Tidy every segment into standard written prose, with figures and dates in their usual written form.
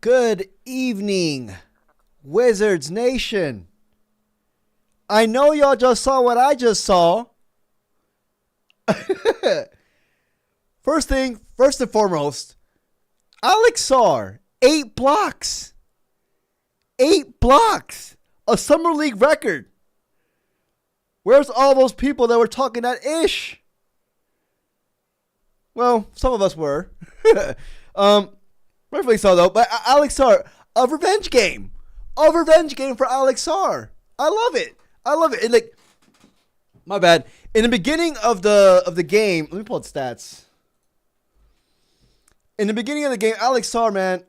Good evening, Wizards Nation. I know y'all just saw what I just saw. First and foremost, Alex Sarr, 8 blocks. 8 blocks. A Summer League record. Where's all those people that were talking that ish? Well, some of us were. Rightfully so, though. But Alex Sarr, a revenge game. A revenge game for Alex Sarr. I love it. And like, my bad. In the beginning of the game, let me pull out stats. In the beginning of the game, Alex Sarr, man.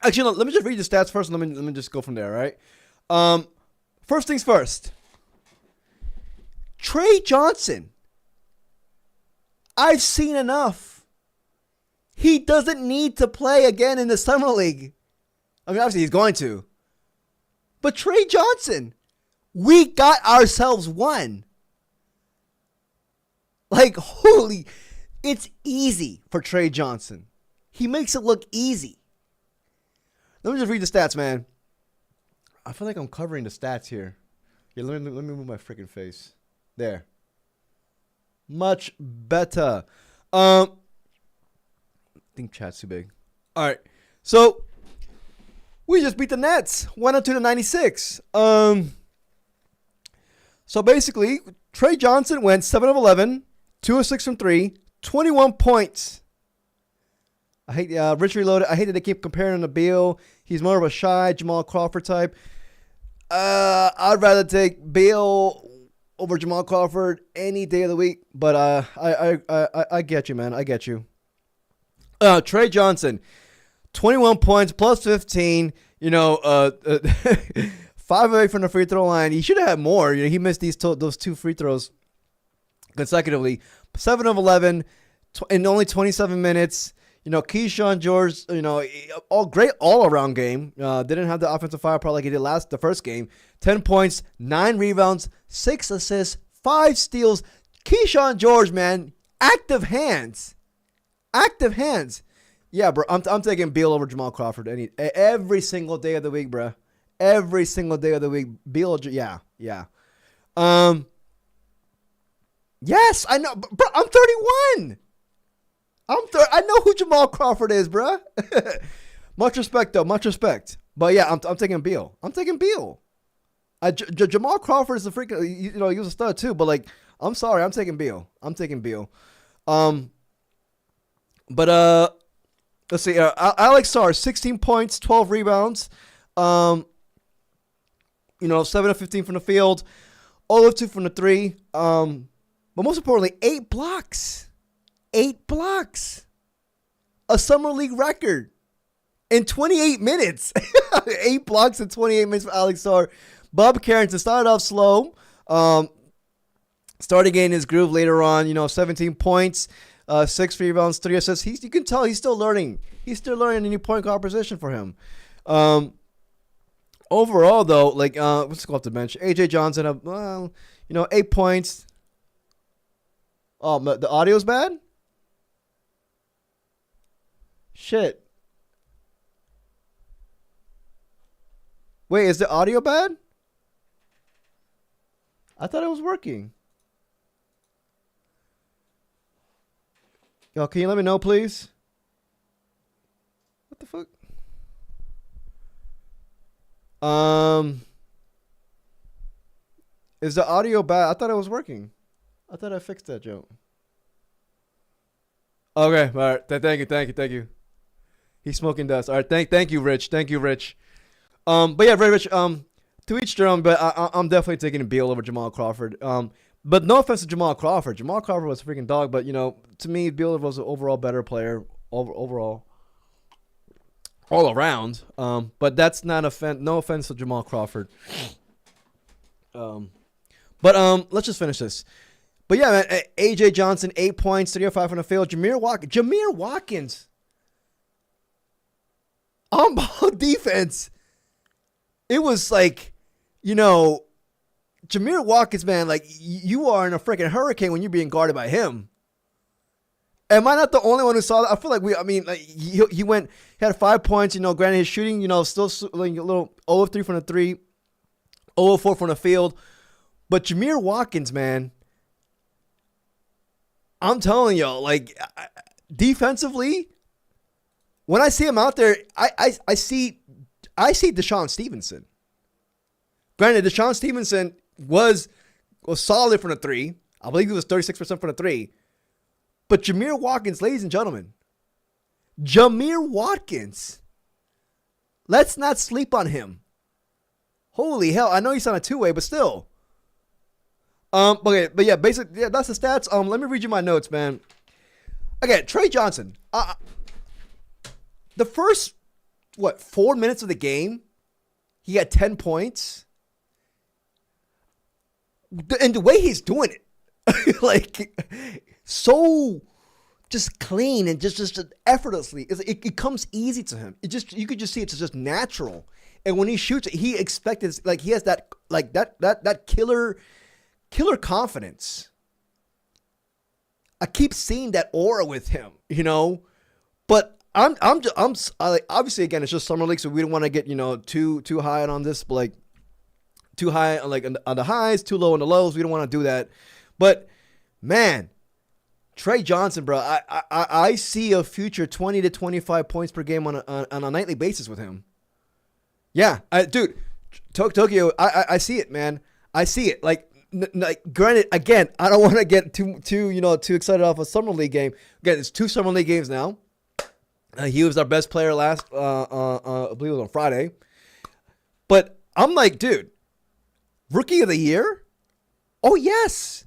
Actually, no, let me just read the stats first. And let me just go from there, right? First things first. Trey Johnson. I've seen enough. He doesn't need to play again in the Summer League. I mean, obviously he's going to. But Trey Johnson, we got ourselves one. Like, holy, it's easy for Trey Johnson. He makes it look easy. Let me just read the stats, man. I feel like I'm covering the stats here. Yeah, let me move my freaking face. There. Much better. I think chat's too big. All right. So, we just beat the Nets. 102-96. So, basically, Trey Johnson went 7 of 11, 2 of 6 from 3, 21 points. I hate Rich Reloaded. I hate that they keep comparing him to Beal. He's more of a shy Jamal Crawford type. I'd rather take Beal over Jamal Crawford any day of the week. But I get you, man. I get you. Trey Johnson, 21 points, plus 15. 5 of 8 from the free throw line. He should have had more. He missed those 2 free throws consecutively. 7 of 11 in only 27 minutes. Keyshawn George, all great all-around game. Didn't have the offensive firepower like he did the first game. 10 points, 9 rebounds, 6 assists, 5 steals. Keyshawn George, man, active hands. Yeah, bro, I'm taking Beal over Jamal Crawford every single day of the week, bro. Every single day of the week. Beal, yeah. Yes, I know, bro. I'm 31. I know who Jamal Crawford is, bro. Much respect, though. Much respect. But yeah, I'm taking Beal. Jamal Crawford is a freaking, he was a stud too. But like, I'm sorry, I'm taking Beal. But let's see. Alex Sarr, 16 points, 12 rebounds. 7 of 15 from the field, all of 2 from the 3. But most importantly, 8 blocks. 8 blocks. A Summer League record in 28 minutes. 8 blocks in 28 minutes for Alex Sarr. Bob Carrington started off slow. Started getting his groove later on. 17 points, 6 rebounds, 3 assists. You can tell he's still learning. He's still learning the new point guard position for him. Overall, though, let's go off the bench. AJ Johnson, 8 points. Oh, the audio's bad? Shit. Wait, is the audio bad? I thought it was working. Yo, can you let me know, please? What the fuck? Is the audio bad? I thought it was working. I thought I fixed that joke. Okay, all right. Thank you. He's smoking dust. All right, thank you, Rich. But yeah, very Rich. To each their own. But I'm definitely taking Beal over Jamal Crawford. But no offense to Jamal Crawford. Jamal Crawford was a freaking dog. But to me, Beal was an overall better player overall, all around. But that's not no offense to Jamal Crawford. But let's just finish this. But yeah, man, AJ Johnson, 8 points, 3 of 5 from the field. Jameer Watkins. On ball defense. It was like, Jameer Watkins, man, like you are in a freaking hurricane when you're being guarded by him. Am I not the only one who saw that? I feel like he had 5 points. Granted his shooting, still like a little 0 of 3 from the 3, 0 of 4 from the field. But Jameer Watkins, man, I'm telling y'all, like defensively, when I see him out there, I see Deshaun Stevenson. Granted, Deshaun Stevenson was solid from the 3. I believe he was 36% from the 3. But Jameer Watkins, ladies and gentlemen, Jameer Watkins, let's not sleep on him. Holy hell, I know he's on a 2-way, but still. Okay, but yeah, basically, yeah, that's the stats. Let me read you my notes, man. Okay, Trey Johnson. The first 4 minutes of the game, he had 10 points. And the way he's doing it, like, so just clean and just effortlessly. It comes easy to him. You could just see it's just natural. And when he shoots it, he expects, like, he has that killer confidence. I keep seeing that aura with him, But I'm obviously, again, it's just summer league, so we don't want to get too high on this, but like too high on the highs, too low on the lows. We don't want to do that. But man, Trey Johnson, bro, I see a future 20 to 25 points per game on a nightly basis with him. Yeah, dude, Tokyo, I see it, man. I see it. Like, granted, again, I don't want to get too excited off a summer league game. Again, it's 2 summer league games now. He was our best player last, I believe it was on Friday. But I'm like, dude, rookie of the year? Oh, yes.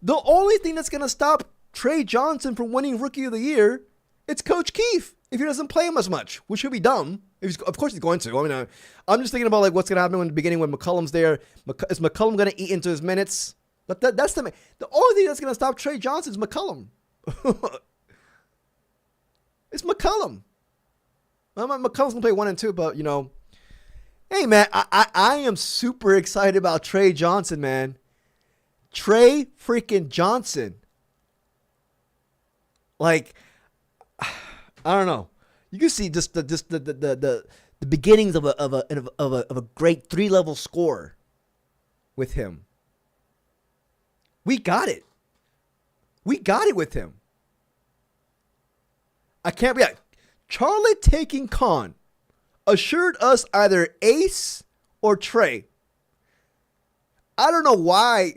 The only thing that's going to stop Trey Johnson from winning rookie of the year, it's Coach Keefe. If he doesn't play him as much, which would be dumb. Of course he's going to. I mean, I'm just thinking about like what's going to happen in the beginning when McCollum's there. Is McCollum going to eat into his minutes? But that's the only thing that's going to stop Trey Johnson is McCollum. It's McCollum. McCollum's going to play 1 and 2, but hey man, I am super excited about Trey Johnson, man. Trey freaking Johnson. Like, I don't know. You can see just the beginnings of a great 3-level score with him. We got it. We got it with him. I can't be. Charlotte taking Con assured us either Ace or Trey. I don't know why.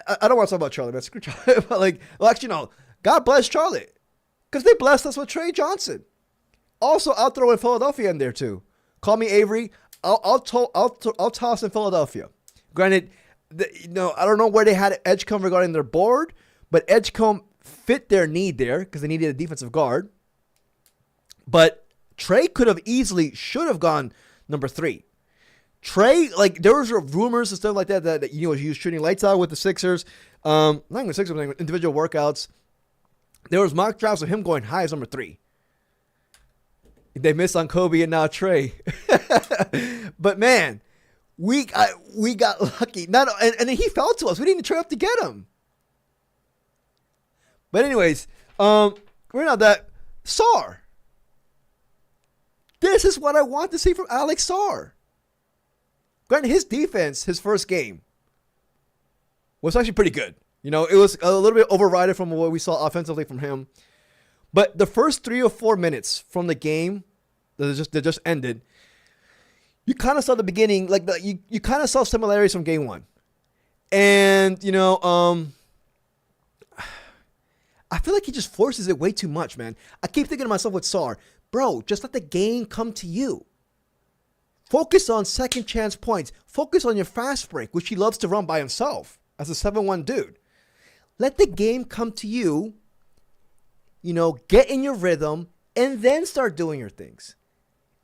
I don't want to talk about Charlotte, man. Screw Charlotte. But like, well, actually, no. God bless Charlotte. Because they blessed us with Trey Johnson. Also, I'll throw in Philadelphia in there too. Call me Avery. I'll toss in Philadelphia. Granted, I don't know where they had Edgecombe regarding their board, but Edgecombe fit their need there because they needed a defensive guard. But Trey should have gone number 3. Trey, like, there was rumors and stuff like that he was shooting lights out with the Sixers. Not even the Sixers, but individual workouts. There was mock drafts of him going high as number 3. They missed on Kobe and now Trey. But man, we got lucky. And then he fell to us. We didn't trade up to get him. But anyways, we're not that. Sarr. This is what I want to see from Alex Sarr. Granted, his defense, his first game, was actually pretty good. It was a little bit overridden from what we saw offensively from him. But the first 3 or 4 minutes from the game that just ended, you kind of saw the beginning, like you kind of saw similarities from game 1. And, I feel like he just forces it way too much, man. I keep thinking to myself with Sarr, bro, just let the game come to you. Focus on second chance points. Focus on your fast break, which he loves to run by himself as a 7-1 dude. Let the game come to you, get in your rhythm, and then start doing your things.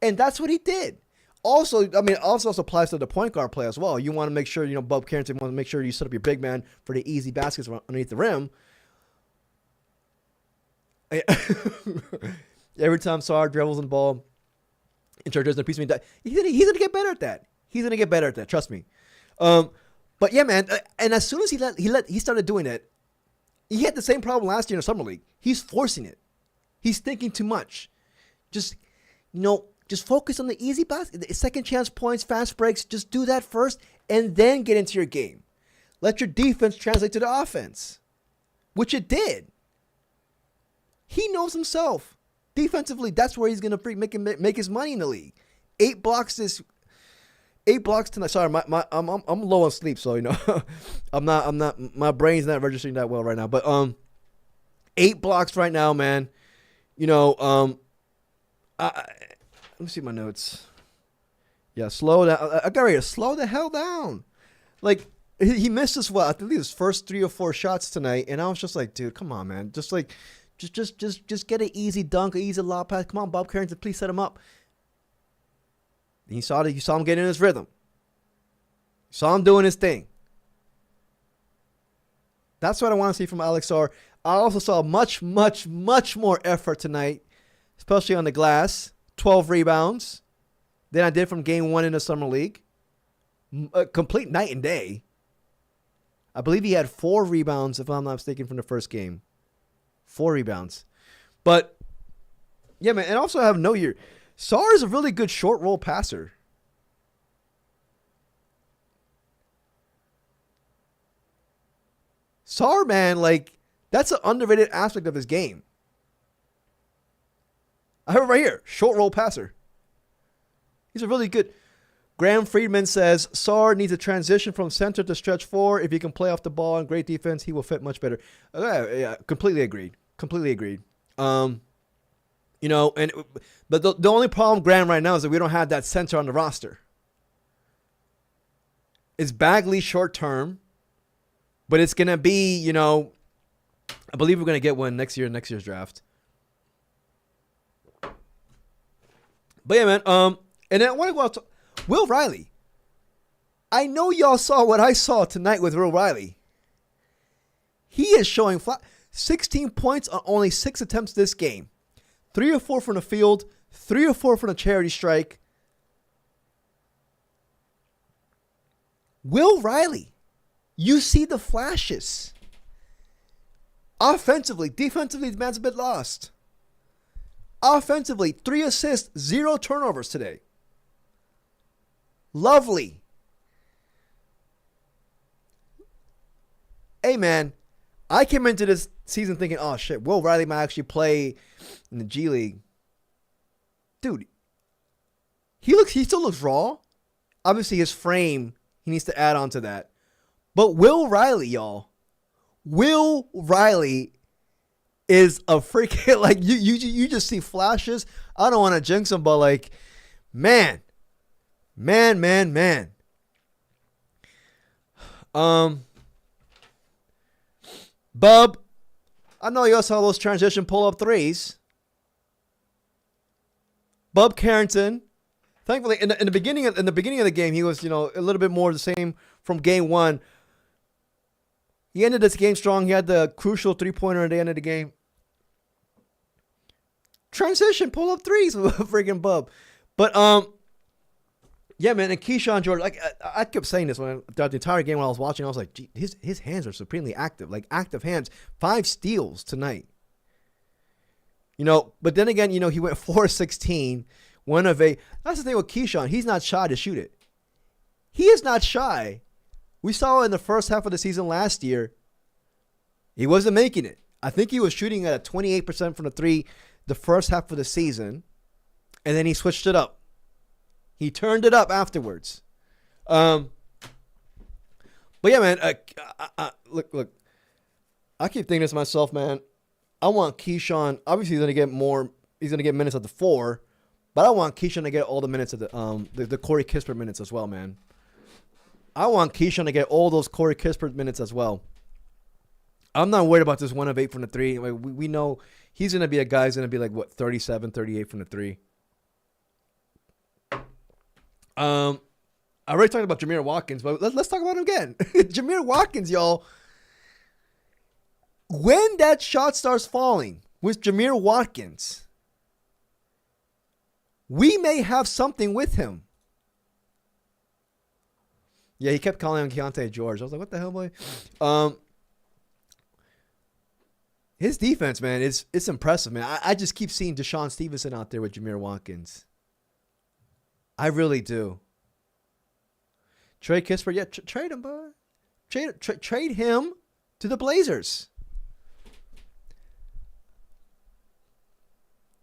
And that's what he did. Also, I mean, also applies to the point guard play as well. You want to make sure, Bob Carrington wants to make sure you set up your big man for the easy baskets underneath the rim. Every time Sarr dribbles the ball, and does a piece of me, he's gonna get better at that. He's gonna get better at that. Trust me. But yeah, man. And as soon as he started doing it, He had the same problem last year in the summer league. He's forcing it. He's thinking too much. Just, just focus on the easy basket, second chance points, fast breaks. Just do that first and then get into your game. Let your defense translate to the offense, which it did. He knows himself. Defensively, that's where he's going to make his money in the league. 8 blocks tonight. Sorry, I'm low on sleep, so I'm not. My brain's not registering that well right now. But 8 blocks right now, man. Let me see my notes. Yeah, slow down. I got ready to slow the hell down. Like he missed as well. I think his first 3 or 4 shots tonight, and I was just like, dude, come on, man. Just get an easy dunk, an easy lob pass. Come on, Bob Carrington, please set him up. You saw him getting in his rhythm. You saw him doing his thing. That's what I want to see from Alex Sarr. I also saw much, much, much more effort tonight, especially on the glass. 12 rebounds than I did from game 1 in the summer league. A complete night and day. I believe he had 4 rebounds, if I'm not mistaken, from the first game. 4 rebounds. But, yeah, man, and also I have a note here. Sarr is a really good short roll passer. Sarr, man, that's an underrated aspect of his game. I have it right here. Short roll passer. He's a really good. Graham Friedman says Sarr needs a transition from center to stretch 4. If he can play off the ball and great defense, he will fit much better. Yeah, completely agreed. But the only problem, Graham, right now is that we don't have that center on the roster. It's Bagley short term, but it's gonna be, I believe we're gonna get one next year's draft. But yeah, man. And then I want to go out to Will Riley. I know y'all saw what I saw tonight with Will Riley. He is showing 16 points on only 6 attempts this game. 3 or 4 from the field, 3 or 4 from the charity strike. Will Riley, you see the flashes. Offensively, defensively, the man's a bit lost. Offensively, 3 assists, 0 turnovers today. Lovely. Hey, man, I came into this season thinking, oh, shit, Will Riley might actually play in the G League. Dude, he still looks raw. Obviously, his frame, he needs to add on to that. But Will Riley, y'all, Will Riley is a freaking, you just see flashes. I don't want to jinx him, but man. Bub, I know you saw those transition pull-up threes. Bub Carrington, thankfully, in the beginning of the game, he was a little bit more the same from game 1. He ended this game strong. He had the crucial 3-pointer at the end of the game. Transition pull-up threes with freaking Bub, but yeah, man, and Keyshawn George, I kept saying this throughout the entire game when I was watching. I was like, gee, his hands are supremely active, active hands. 5 steals tonight. But then again, he went 4-16, 1 of 8. That's the thing with Keyshawn. He's not shy to shoot it. He is not shy. We saw in the first half of the season last year, he wasn't making it. I think he was shooting at a 28% from the 3 the first half of the season, and then he switched it up. He turned it up afterwards. But yeah, man. Look. I keep thinking to myself, man. I want Keyshawn. Obviously, he's gonna get more. He's gonna get minutes at the 4, but I want Keyshawn to get all the minutes at the Corey Kispert minutes as well, man. I want Keyshawn to get all those Corey Kispert minutes as well. I'm not worried about this 1 of 8 from the 3. We know he's gonna be a guy who's gonna be 37, 38 from the 3. I already talked about Jameer Watkins, but let's talk about him again. Jameer Watkins, y'all. When that shot starts falling with Jameer Watkins, we may have something with him. Yeah, he kept calling him Keontae George. I was like, what the hell, boy? His defense, man, it's impressive, man. I just keep seeing Deshaun Stevenson out there with Jameer Watkins. I really do. Trey Kispert, yeah, trade him, bud. Trade him to the Blazers.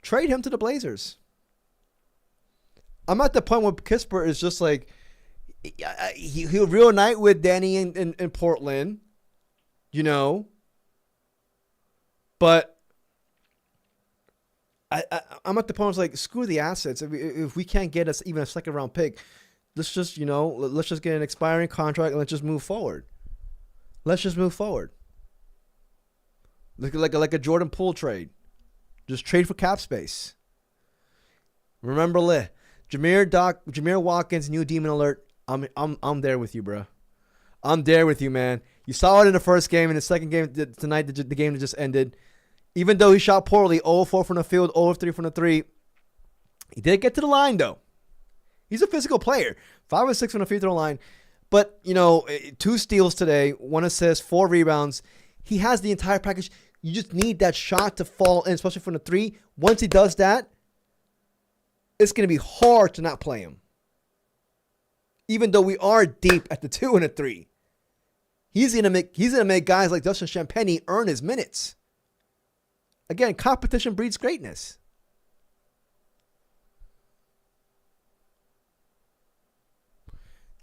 Trade him to the Blazers. I'm at the point where Kispert is just like, he'll reunite with Danny in Portland, you know. But I'm at the point where it's like, screw the assets. If we can't get us even a second round pick, let's just get an expiring contract and let's just move forward. Let's just move forward. Like a Jordan Poole trade. Just trade for cap space. Remember, Jameer Watkins, new demon alert. I'm there with you, bro. I'm there with you, man. You saw it in the first game. In the second game tonight, the game that just ended. Even though he shot poorly, 0-4 from the field, 0-3 from the 3, he did get to the line, though. He's a physical player. 5-6 from the free throw line. But, 2 steals today, 1 assist, 4 rebounds. He has the entire package. You just need that shot to fall in, especially from the 3. Once he does that, it's going to be hard to not play him. Even though we are deep at the 2 and the 3. He's going to make guys like Dustin Champagnie earn his minutes. Again, competition breeds greatness.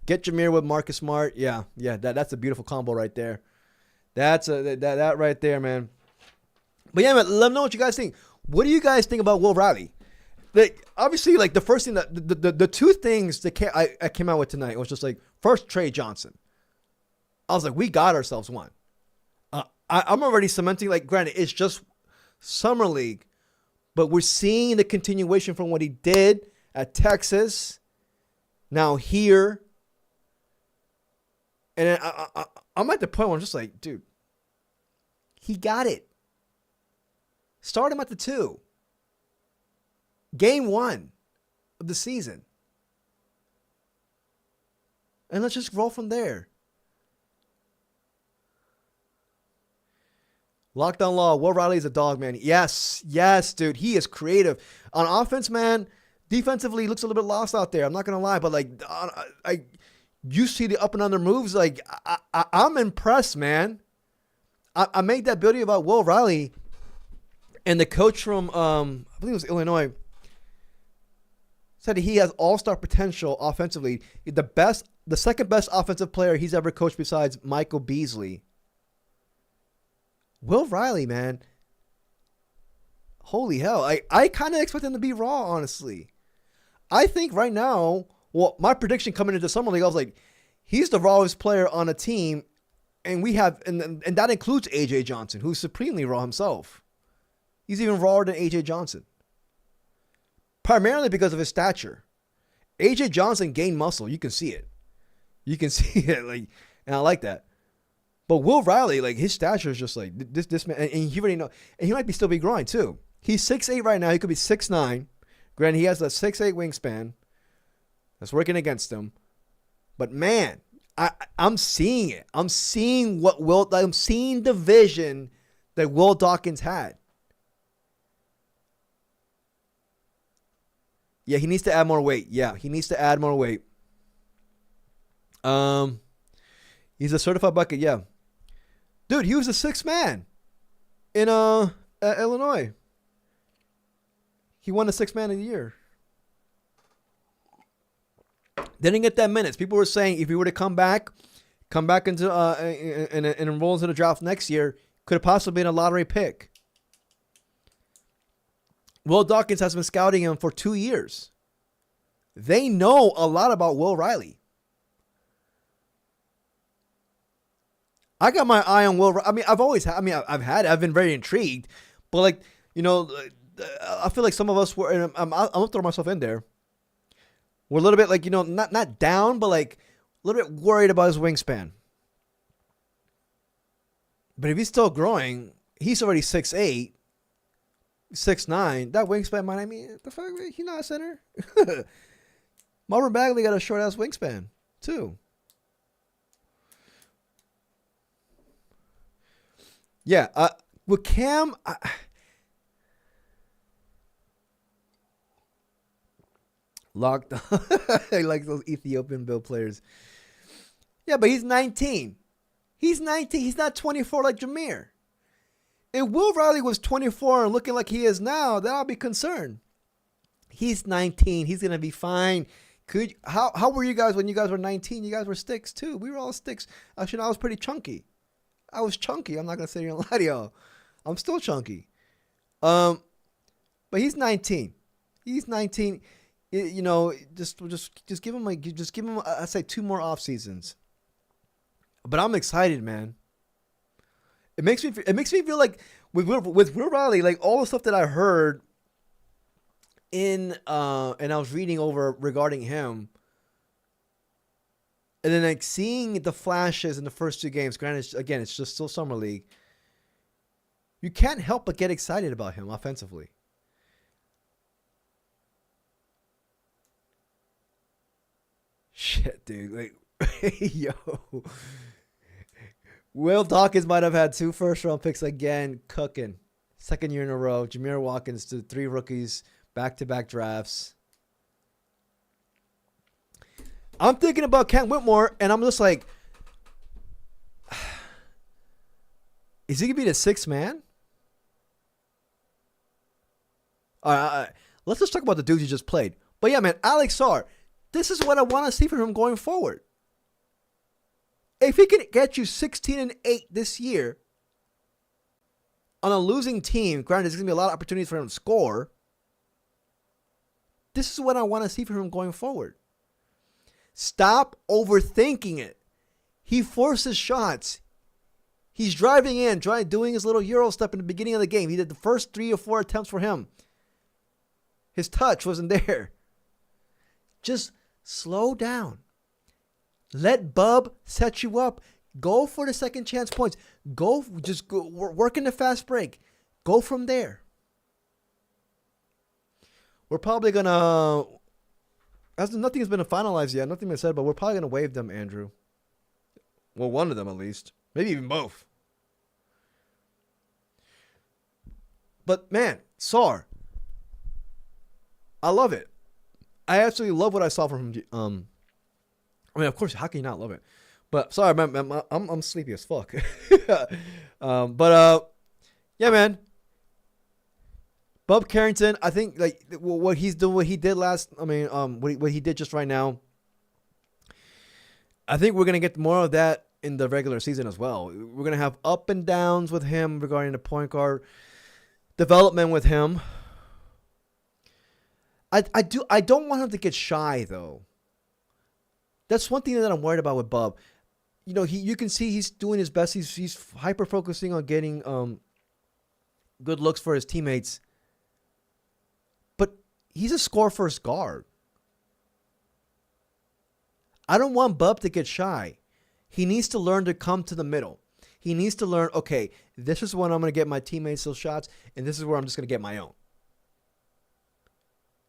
Get Jameer with Marcus Smart. Yeah, that's a beautiful combo right there. That right there, man. But yeah, man, let me know what you guys think. What do you guys think about Will Riley? Obviously, the first thing the 2 things that I came out with tonight was just like, first, Trey Johnson. I was like, we got ourselves one. I'm already cementing, granted, it's just Summer League, but we're seeing the continuation from what he did at Texas, now here. And I'm at the point where I'm just like, dude, he got it. Start him at the 2. Game 1 of the season. And let's just roll from there. Lockdown Law, Will Riley's a dog, man. Yes, dude. He is creative. On offense, man, defensively, he looks a little bit lost out there. I'm not going to lie, but you see the up and under moves. I'm impressed, man. I made that video about Will Riley, and the coach from, I believe it was Illinois, said he has all-star potential offensively. The second best offensive player he's ever coached besides Michael Beasley. Will Riley, man. Holy hell. I kind of expect him to be raw, honestly. I think right now, my prediction coming into Summer League, I was like, he's the rawest player on a team, and and that includes A.J. Johnson, who's supremely raw himself. He's even rawer than A.J. Johnson. Primarily because of his stature. A.J. Johnson gained muscle. You can see it. And I like that. But Will Riley, his stature is just like this man, and he already know, and he might still be growing too. He's 6'8" right now. He could be 6'9". Granted, he has a 6'8" wingspan. That's working against him. But man, I'm seeing it. I'm seeing the vision that Will Dawkins had. Yeah, he needs to add more weight. He's a certified bucket, yeah. Dude, he was the 6th man in Illinois. He won the 6th man of the year. Didn't get that minutes. People were saying if he were to come back into and enroll into the draft next year, could have possibly been a lottery pick. Will Dawkins has been scouting him for 2 years. They know a lot about Will Riley. I got my eye on Will. I've been very intrigued, but I feel like some of us were, and I'm gonna throw myself in there. We're a little bit not down, but a little bit worried about his wingspan. But if he's still growing, he's already 6'8", 6'9". That wingspan might, the fuck, he's not a center. Marvin Bagley got a short ass wingspan too. Yeah, With Cam, locked. I like those Ethiopian build players. Yeah, but he's 19. He's 19. He's not 24 like Jameer. If Will Riley was 24 and looking like he is now, then I'll be concerned. He's 19. He's gonna be fine. How were you guys when you guys were 19? You guys were sticks too. We were all sticks. Actually, I was pretty chunky. I was chunky. I'm not gonna sit here and lie to y'all. I'm still chunky. But he's 19. He's 19. You know, just give him I say 2 more off seasons. But I'm excited, man. It makes me feel like with Will Riley, like all the stuff that I heard and I was reading over regarding him, and then like seeing the flashes in the first 2 games. Granted, again, it's just still summer league. You can't help but get excited about him offensively. Shit, dude. Like, yo. Will Dawkins might have had 2 first-round picks again, cooking. 2nd year in a row. Jameer Watkins to 3 rookies, back-to-back drafts. I'm thinking about Kent Whitmore, and I'm just like, is he going to be the 6th man? All right, let's just talk about the dudes he just played. But yeah, man, Alex Sarr, this is what I want to see from him going forward. If he can get you 16-8 this year on a losing team, granted, there's going to be a lot of opportunities for him to score. This is what I want to see from him going forward. Stop overthinking it. He forces shots. He's driving in, doing his little Euro step in the beginning of the game. He did the first 3 or 4 attempts for him. His touch wasn't there. Just slow down. Let Bub set you up. Go for the second chance points. Go work in the fast break. Go from there. We're probably gonna. Nothing has been finalized yet. Nothing been said, but we're probably gonna waive them, Andrew. Well, one of them at least. Maybe even both. But man, Sarr. I love it. I absolutely love what I saw from him. I mean, of course, how can you not love it? But sorry, man, I'm sleepy as fuck. Yeah, man. Bub Carrington, I think like what he's doing, what he did last. I mean, what he did just right now. I think we're gonna get more of that in the regular season as well. We're gonna have up and downs with him regarding the point guard development with him. I don't want him to get shy though. That's one thing that I'm worried about with Bub. You know, you can see he's doing his best. He's hyper focusing on getting good looks for his teammates. But he's a score first guard. I don't want Bub to get shy. He needs to learn to come to the middle. He needs to learn, okay, this is when I'm going to get my teammates those shots, and this is where I'm just going to get my own.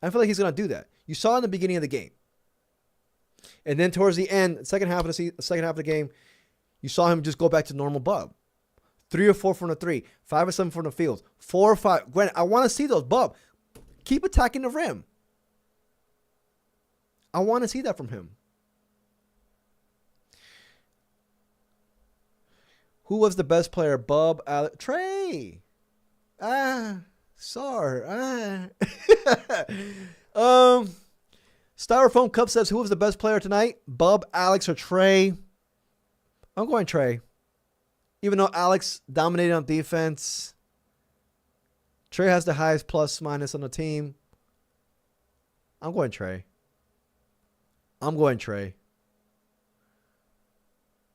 I feel like he's going to do that. You saw in the beginning of the game. And then towards the end, second half of the game, you saw him just go back to normal Bub. 3 or 4 from the 3, 5 or 7 from the field, 4 or 5. Granted, I want to see those. Bub, keep attacking the rim. I want to see that from him. Who was the best player? Bub, Trey. Sarr. Styrofoam Cup says, who was the best player tonight? Bub, Alex, or Trey? I'm going Trey. Even though Alex dominated on defense, Trey has the highest plus minus on the team. I'm going Trey.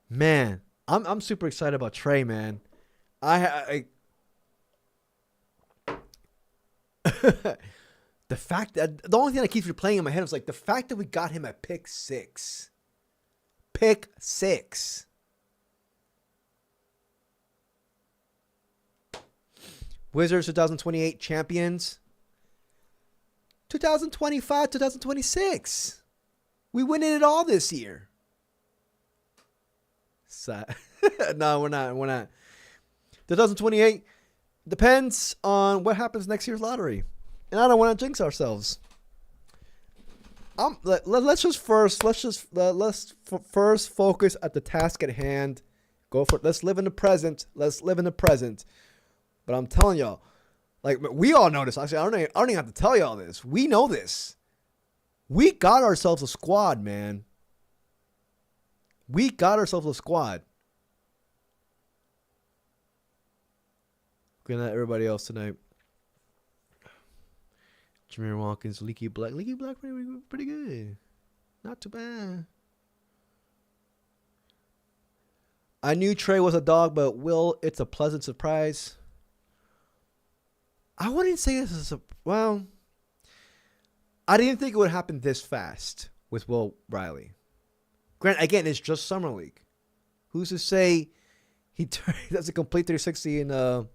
Man, I'm super excited about Trey, man. I the fact that the only thing that keeps replaying in my head is like the fact that we got him at pick 6. Pick 6. Wizards 2028 champions. 2025, 2026. We winning it all this year. No, we're not. 2028. Depends on what happens next year's lottery. And I don't want to jinx ourselves. Let's first focus at the task at hand. Go for it. Let's live in the present. But I'm telling y'all, like, we all know this. Actually, I don't even have to tell y'all this. We know this. We got ourselves a squad, man. We got ourselves a squad. Good night, everybody else tonight. Jameer Watkins, Leaky Black. Leaky Black pretty good. Not too bad. I knew Trey was a dog, but Will, it's a pleasant surprise. I wouldn't say this is well, I didn't think it would happen this fast with Will Riley. Grant, again, it's just Summer League. Who's to say he doesn't complete 360 in the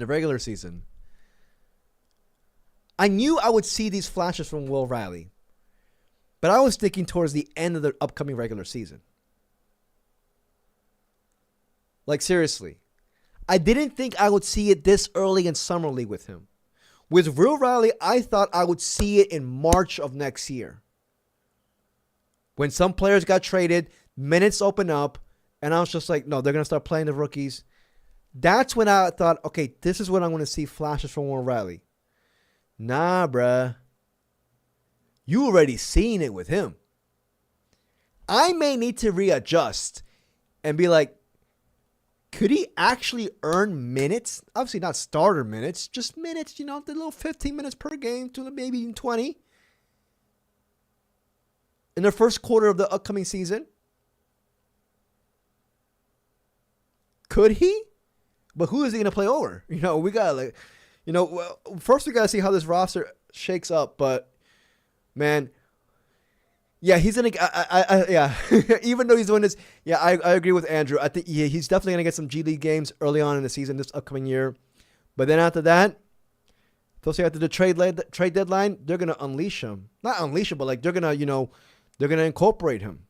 regular season? I knew I would see these flashes from Will Riley, but I was thinking towards the end of the upcoming regular season. Like, seriously. I didn't think I would see it this early in Summer League with him. With Will Riley, I thought I would see it in March of next year. When some players got traded, minutes opened up, and I was just like, no, they're going to start playing the rookies. That's when I thought, okay, this is when I'm going to see flashes from Will Riley. Nah, bruh. You already seen it with him. I may need to readjust and be like, could he actually earn minutes? Obviously not starter minutes, just minutes, the little 15 minutes per game to maybe even 20 in the first quarter of the upcoming season. Could he? But who is he going to play over? We got to first we got to see how this roster shakes up, but man, yeah, he's gonna. Yeah, even though he's doing this, yeah, I agree with Andrew. I think he's definitely gonna get some G League games early on in the season this upcoming year. But then after that, especially after the trade deadline, they're gonna unleash him. Not unleash him, but like they're gonna incorporate him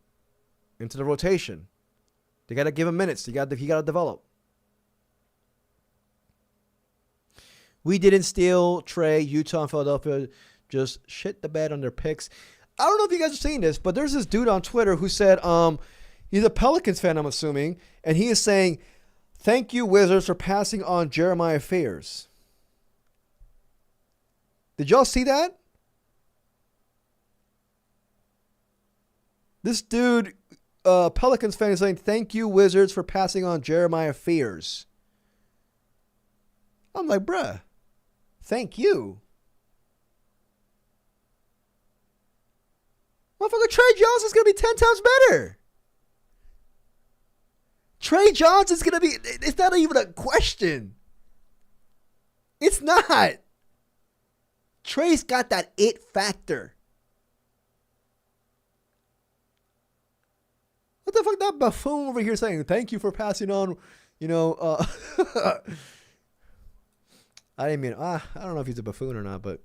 into the rotation. They gotta give him minutes. He gotta develop. We didn't steal Trey. Utah and Philadelphia just shit the bed on their picks. I don't know if you guys are seeing this, but there's this dude on Twitter who said he's a Pelicans fan, I'm assuming, and he is saying, thank you, Wizards, for passing on Jeremiah Fears. Did y'all see that? This dude, Pelicans fan, is saying, thank you, Wizards, for passing on Jeremiah Fears. I'm like, bruh, thank you. Motherfucker, Trey Johnson's going to be 10 times better. Trey Johnson's going to be... It's not even a question. It's not. Trey's got that it factor. What the fuck that buffoon over here saying? Thank you for passing on, I didn't mean... I don't know if he's a buffoon or not, but...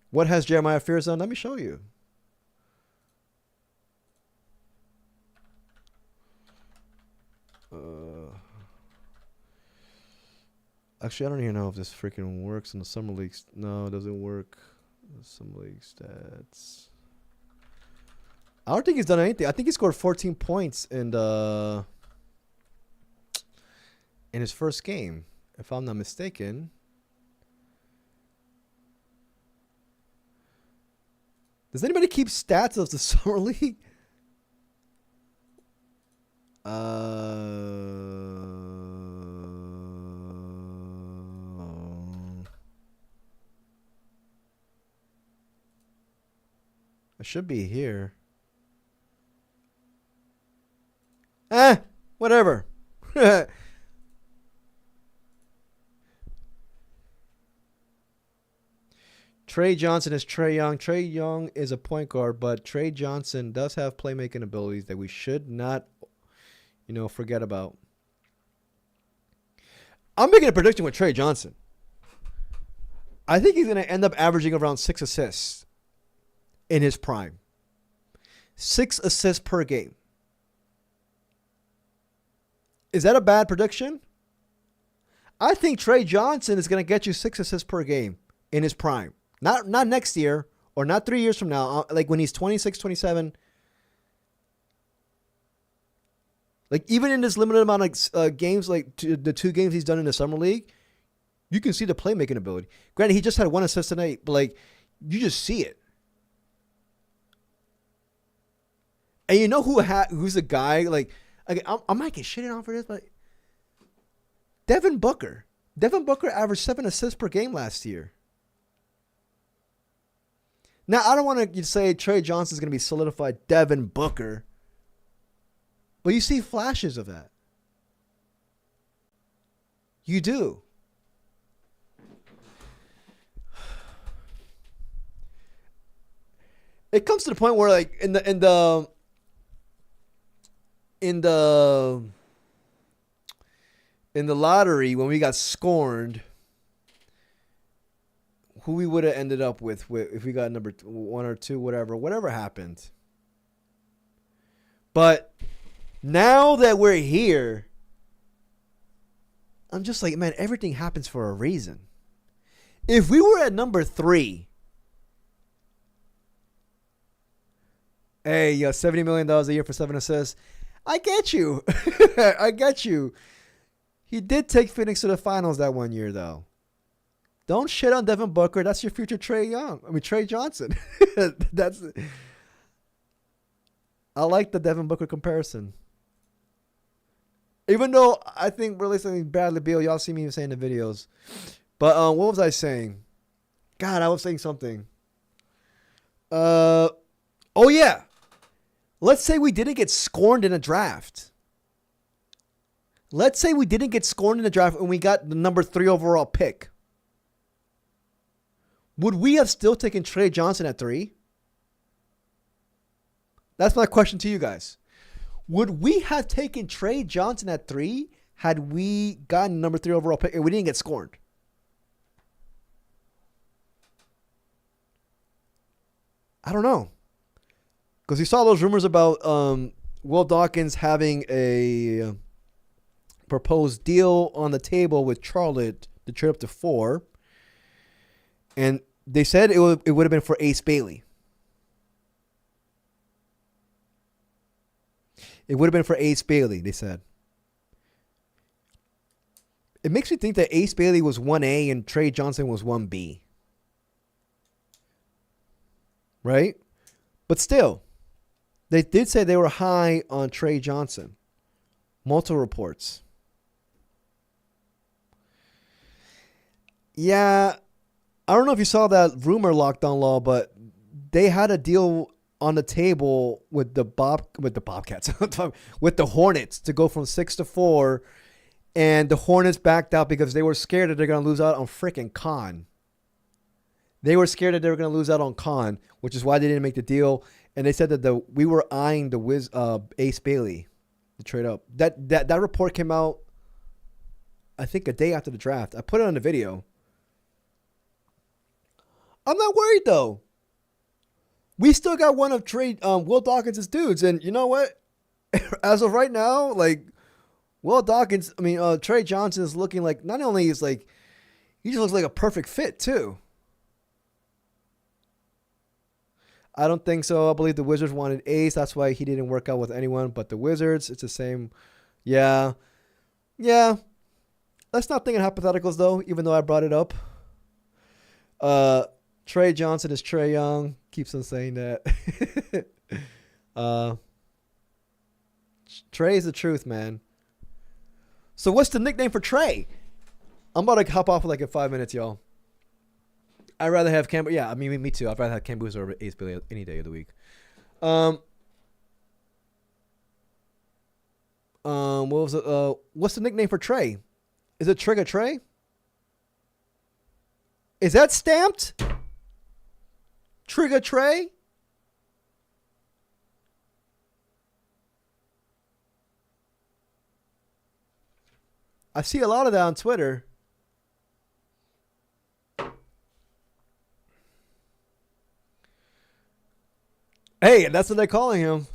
What has Jeremiah Fears done? Let me show you. Actually, I don't even know if this freaking works in the Summer League. No, it doesn't work. Summer League stats. I don't think he's done anything. I think he scored 14 points in his first game, if I'm not mistaken. Does anybody keep stats of the Summer League? I should be here. Whatever. Trey Johnson is Trey Young. Trey Young is a point guard, but Trey Johnson does have playmaking abilities that we should not, forget about. I'm making a prediction with Trey Johnson. I think he's going to end up averaging around 6 assists in his prime. 6 assists per game. Is that a bad prediction? I think Trey Johnson is going to get you 6 assists per game in his prime. Not next year or not 3 years from now. Like when he's 26, 27. Like even in this limited amount of games, like the 2 games he's done in the summer league, you can see the playmaking ability. Granted, he just had 1 assist tonight, but like you just see it. And you know who's the guy? Like I might get shitted on for this, but Devin Booker. Devin Booker averaged 7 assists per game last year. Now, I don't want to say Trey Johnson's going to be solidified Devin Booker, but you see flashes of that. You do. It comes to the point where, like, in the lottery when we got scorned, who we would have ended up with if we got number 1 or 2, whatever happened. But now that we're here, I'm just like, man, everything happens for a reason. If we were at number 3, hey, $70 million a year for 7 assists, I get you. I get you. He did take Phoenix to the finals that 1 year, though. Don't shit on Devin Booker. That's your future Trey Johnson. I like the Devin Booker comparison. Even though I think we're listening Bradley Beal, y'all see me saying the videos. But what was I saying? God, I was saying something. Oh yeah. Let's say we didn't get scorned in a draft. Let's say we didn't get scorned in the draft and we got the number 3 overall pick. Would we have still taken Trey Johnson at 3? That's my question to you guys. Would we have taken Trey Johnson at 3 had we gotten number 3 overall pick and we didn't get scorned? I don't know. Because you saw those rumors about Will Dawkins having a proposed deal on the table with Charlotte to trade up to 4. And they said it would have been for Ace Bailey. It would have been for Ace Bailey, they said. It makes me think that Ace Bailey was 1A and Trey Johnson was 1B. Right? But still, they did say they were high on Trey Johnson. Multiple reports. Yeah, I don't know if you saw that rumor, Lockdown Law, but they had a deal on the table with the Bobcats, with the Hornets to go from 6 to 4, and the Hornets backed out because they were scared that they're going to lose out on freaking Khan. They were scared that they were going to lose out on Khan, which is why they didn't make the deal. And they said that we were eyeing the Ace Bailey to trade up. That report came out, I think, a day after the draft. I put it on the video. I'm not worried though. We still got one of Will Dawkins' dudes, and you know what? As of right now, like Trey Johnson is looking like not only is like he just looks like a perfect fit too. I don't think so. I believe the Wizards wanted Ace. That's why he didn't work out with anyone but the Wizards. It's the same. Yeah. Let's not think in hypotheticals though, even though I brought it up. Trey Johnson is Trey Young. Keeps on saying that. Trey is the truth, man. So what's the nickname for Trey? I'm about to hop off for like in 5 minutes, y'all. I'd rather have Cam. Yeah, I mean, me too. I'd rather have Cam Boozer over Ace Bailey any day of the week. What was it? What's the nickname for Trey? Is it Trigger Trey? Is that stamped? Trigger Trey? I see a lot of that on Twitter. Hey, that's what they're calling him.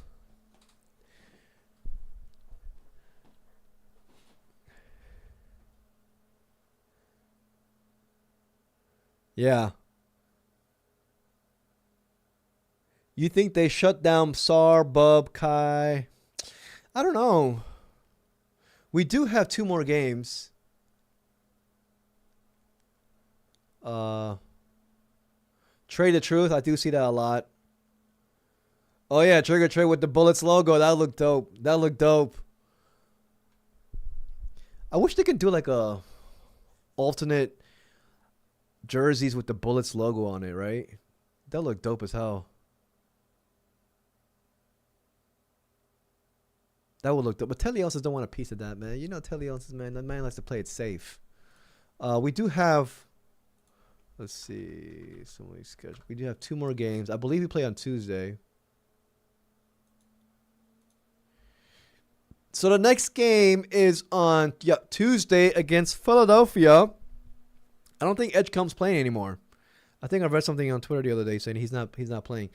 Yeah. You think they shut down Sarr, Bub, Kai? I don't know. We do have two more games. Trey the Truth. I do see that a lot. Oh yeah, Trigger Trey with the Bullets logo. That looked dope. That looked dope. I wish they could do like a alternate jerseys with the Bullets logo on it, right? That looked dope as hell. That would look dope. But Teleosis don't want a piece of that, man. You know Teleosis, man. That man likes to play it safe. We do have, let's see, somebody's schedule. We do have two more games. I believe we play on Tuesday. So the next game is on Tuesday against Philadelphia. I don't think Edgecombe's playing anymore. I think I read something on Twitter the other day saying he's not playing.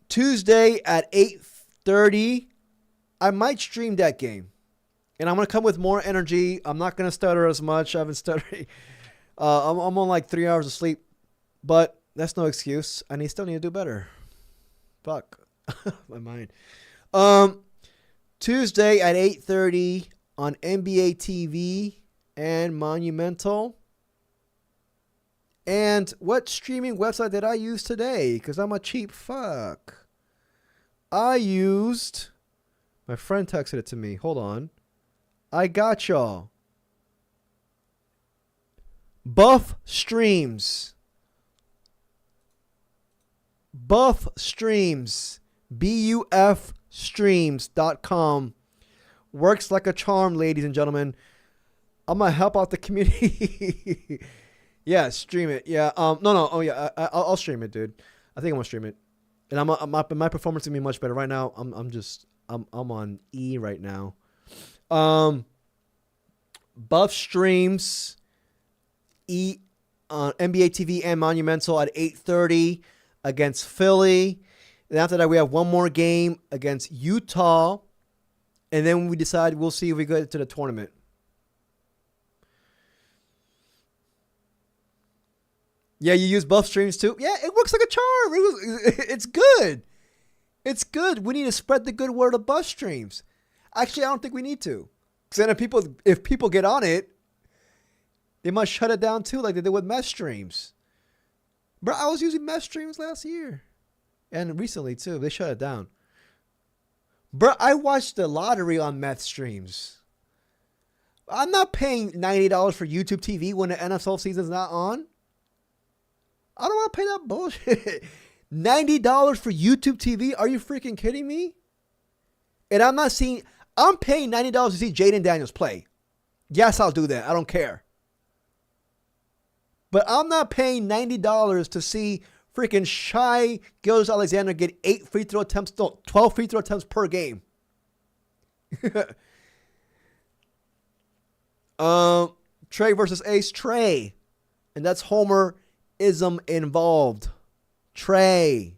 Tuesday at 8:30. I might stream that game. And I'm going to come with more energy. I'm not going to stutter as much. I haven't stuttered. I'm on like 3 hours of sleep. But that's no excuse. I still need to do better. Fuck. My mind. Tuesday at 8:30 on NBA TV and Monumental. And what streaming website did I use today? Because I'm a cheap fuck. I used... My friend texted it to me. Hold on. I got y'all. Buff Streams. Buff Streams. BUF Streams.com. Works like a charm, ladies and gentlemen. I'm going to help out the community. Yeah, stream it. Yeah. No. Oh, yeah. I'll stream it, dude. I think I'm going to stream it. And my performance is going to be much better. Right now, I'm on E right now. Buff Streams E on NBA TV and Monumental at 8:30 against Philly. And after that, we have one more game against Utah. And then we decide, we'll see if we go to the tournament. Yeah, you use Buff Streams too? Yeah, it works like a charm. It's good. It's good. We need to spread the good word of Buff Streams. Actually, I don't think we need to. Because then if people get on it, they must shut it down too, like they did with Mesh Streams. Bro, I was using Mesh Streams last year. And recently too. They shut it down. Bro, I watched the lottery on Meth Streams. I'm not paying $90 for YouTube TV when the NFL season's not on. I don't want to pay that bullshit. $90 for YouTube TV? Are you freaking kidding me? And I'm paying $90 to see Jaden Daniels play. Yes, I'll do that. I don't care. But I'm not paying $90 to see freaking Shai Gilgeous-Alexander get 12 free throw attempts per game. Trey versus Ace. Trey. And that's Homer-ism involved. Trey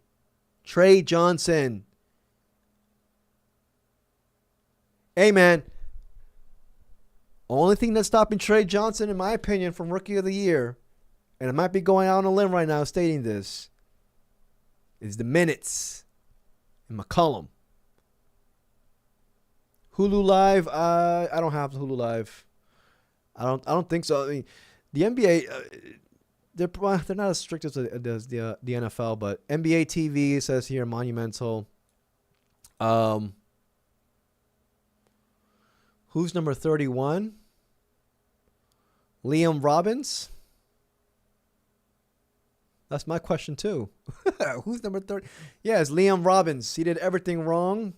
Johnson. Hey, man. Only thing that's stopping Trey Johnson, in my opinion, from Rookie of the Year, and I might be going out on a limb right now stating this, is the minutes in McCollum. Hulu Live, I don't have Hulu Live. I don't think so. I mean, the NBA, they're not as strict as the NFL, but NBA TV says here Monumental. Who's number 31? Liam Robbins. That's my question too. Who's number 30? Yeah, it's Liam Robbins. He did everything wrong,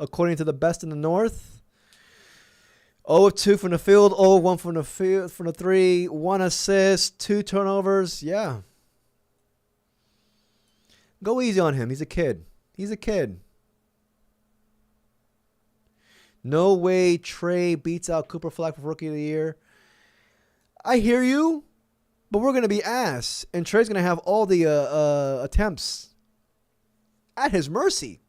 according to the best in the North. 0 of 2 from the field, 0 of 1 from the field, from the 3, 1 assist, 2 turnovers. Yeah. Go easy on him. He's a kid. No way Trey beats out Cooper Flag for Rookie of the Year. I hear you, but we're going to be ass. And Trey's going to have all the attempts at his mercy.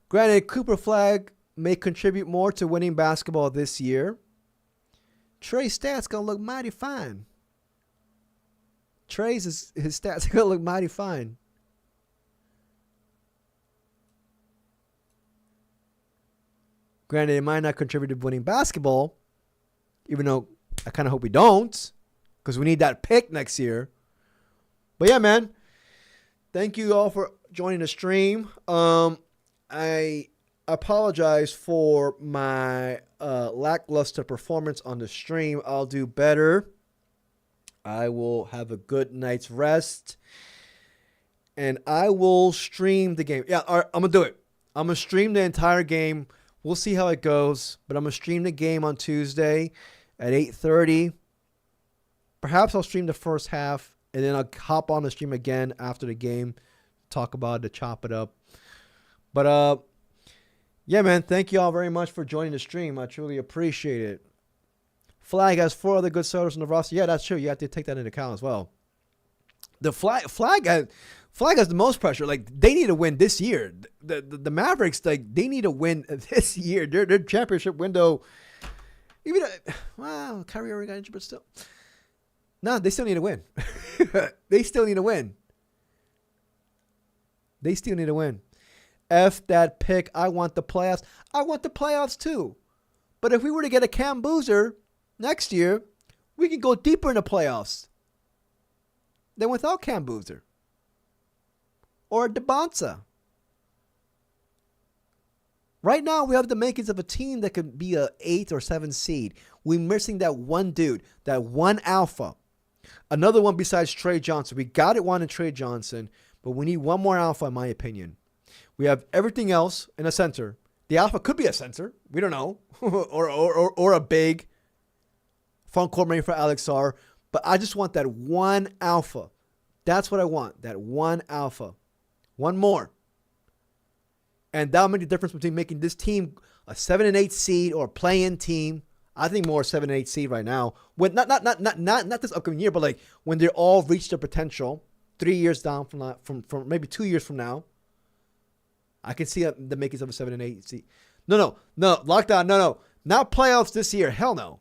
Granted, Cooper Flag may contribute more to winning basketball this year. Trey's stats going to look mighty fine. Trey's his stats are gonna look mighty fine. Granted, it might not contribute to winning basketball, even though I kind of hope we don't, because we need that pick next year. But yeah, man, thank you all for joining the stream. I apologize for my lackluster performance on the stream. I'll do better. I will have a good night's rest, and I will stream the game. Yeah, all right, I'm going to do it. I'm going to stream the entire game. We'll see how it goes, but I'm going to stream the game on Tuesday at 8:30. Perhaps I'll stream the first half, and then I'll hop on the stream again after the game, talk about it, to chop it up. But, yeah, man, thank you all very much for joining the stream. I truly appreciate it. Flag has 4 other good starters in the roster. Yeah, that's true. You have to take that into account as well. The flag has the most pressure. Like, they need to win this year. The Mavericks, like, they need to win this year. Their championship window. Even wow, Kyrie already got injured, but still. No, they still need to win. They still need to win. They still need to win. F that pick. I want the playoffs. I want the playoffs too. But if we were to get a Cam Boozer next year, we can go deeper in the playoffs than without Cam Boozer. Or a DeBonsa. Right now, we have the makings of a team that could be a 8 or 7 seed. We're missing that one dude, that one alpha. Another one besides Trey Johnson. We got it one in Trey Johnson, but we need one more alpha, in my opinion. We have everything else in a center. The alpha could be a center. We don't know. or a big front court man for Alex Sarr. But I just want that one alpha. That's what I want. That one alpha. One more. And that'll make the difference between making this team a 7 and 8 seed or a play-in team. I think more 7 and 8 seed right now. When not this upcoming year, but like when they all reach their potential, 3 years down from maybe 2 years from now. I can see the makings of a 7 and 8 seed. No, lockdown. No, not playoffs this year. Hell no.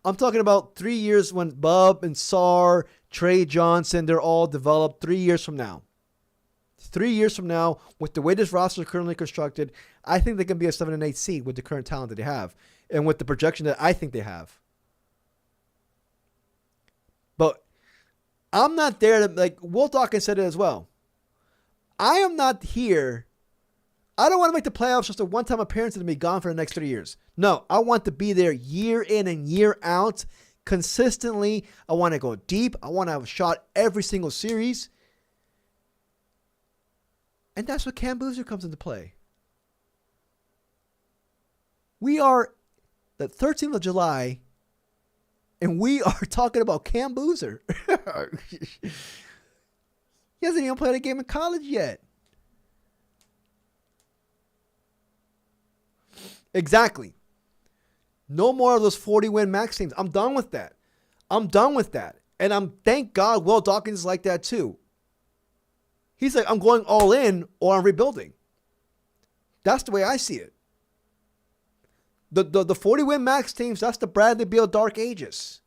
I'm talking about 3 years when Bub and Sarr, Trey Johnson, they're all developed 3 years from now. 3 years from now, with the way this roster is currently constructed, I think they can be a 7 and 8 seed with the current talent that they have and with the projection that I think they have. But I'm not there to, like, Will Dawkins said it as well. I am not here. I don't want to make the playoffs just a one-time appearance and be gone for the next 3 years. No, I want to be there year in and year out consistently. I want to go deep. I want to have a shot every single series. And that's what Cam Boozer comes into play. We are the 13th of July, and we are talking about Cam Boozer. He hasn't even played a game in college yet. Exactly. No more of those 40-win max teams. I'm done with that. And thank God Will Dawkins is like that too. He's like, I'm going all in or I'm rebuilding. That's the way I see it. The 40-win max teams, that's the Bradley Beal Dark Ages.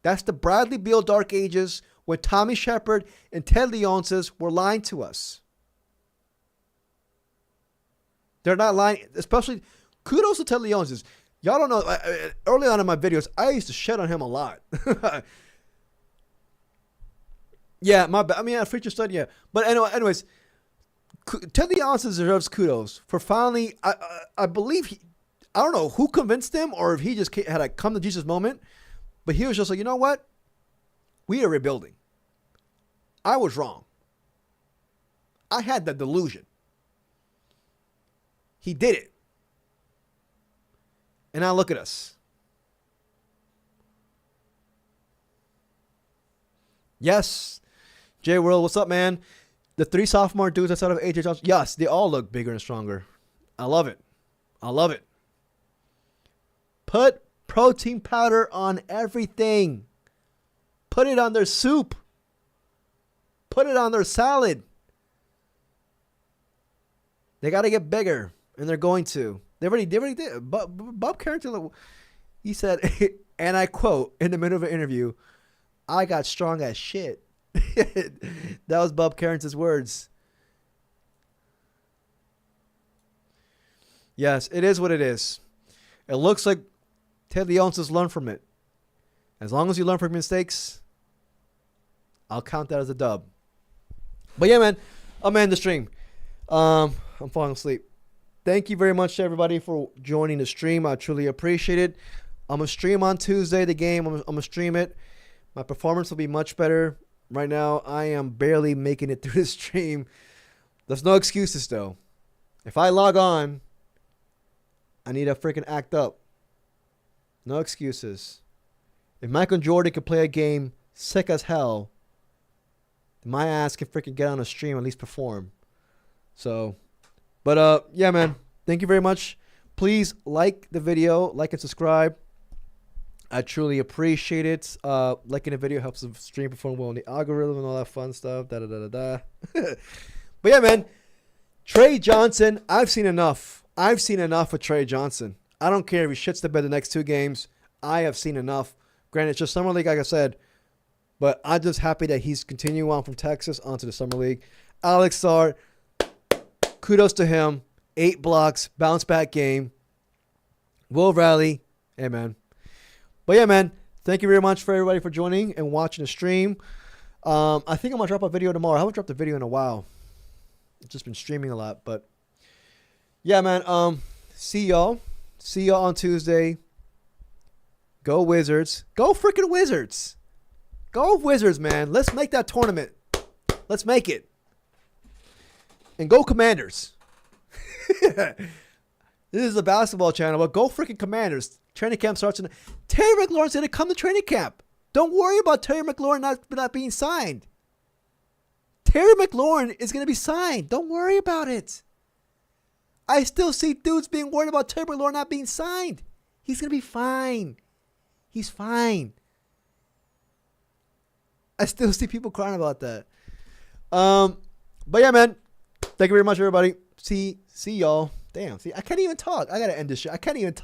That's the Bradley Beal Dark Ages when Tommy Shepard and Ted Leonsis were lying to us. They're not lying, especially, kudos to Ted Leonsis. Y'all don't know, early on in my videos, I used to shit on him a lot. Yeah, my bad. I mean, feature study, yeah. But anyways, Ted Leonsis deserves kudos for finally, I believe, I don't know who convinced him or if he just had a come to Jesus moment, but he was just like, you know what? We are rebuilding. I was wrong. I had the delusion. He did it. And now look at us. Yes. Jay World, what's up, man? The 3 sophomore dudes outside of AJ Johnson. Yes, they all look bigger and stronger. I love it. Put protein powder on everything. Put it on their soup. Put it on their salad. They got to get bigger, and they're going to. They already did. Bob Carrington, he said, and I quote in the middle of an interview, I got strong as shit. That was Bob Carrington's words. Yes, it is what it is. It looks like Ted Leonsis has learned from it. As long as you learn from your mistakes, I'll count that as a dub. But yeah, man, I'm ending the stream. I'm falling asleep. Thank you very much to everybody for joining the stream. I truly appreciate it. I'm going to stream on Tuesday, the game. I'm going to stream it. My performance will be much better. Right now, I am barely making it through the stream. There's no excuses, though. If I log on, I need to freaking act up. No excuses. If Michael Jordan could play a game sick as hell, my ass can freaking get on a stream, at least perform. So, but yeah, man. Thank you very much. Please like the video, like and subscribe. I truly appreciate it. Liking the video helps the stream perform well in the algorithm and all that fun stuff. Da da da da da. But yeah, man. Trey Johnson, I've seen enough. I've seen enough of Trey Johnson. I don't care if he shits the bed the next 2 games. I have seen enough. Granted, it's just Summer League, like I said. But I'm just happy that he's continuing on from Texas onto the Summer League. Alex Sarr, kudos to him. 8 blocks, bounce back game. Will Rally. Hey, man. But yeah, man. Thank you very much for everybody for joining and watching the stream. I think I'm going to drop a video tomorrow. I haven't dropped a video in a while. I've just been streaming a lot. But yeah, man. See y'all. See y'all on Tuesday. Go Wizards. Go freaking Wizards. Go Wizards, man. Let's make that tournament. Let's make it. And go Commanders. This is a basketball channel, but go freaking Commanders. Training camp starts in... Terry McLaurin's going to come to training camp. Don't worry about Terry McLaurin not being signed. Terry McLaurin is going to be signed. Don't worry about it. I still see dudes being worried about Terry McLaurin not being signed. He's going to be fine. He's fine. I still see people crying about that. But yeah, man. Thank you very much, everybody. See y'all. Damn. See, I can't even talk. I gotta end this shit. I can't even talk.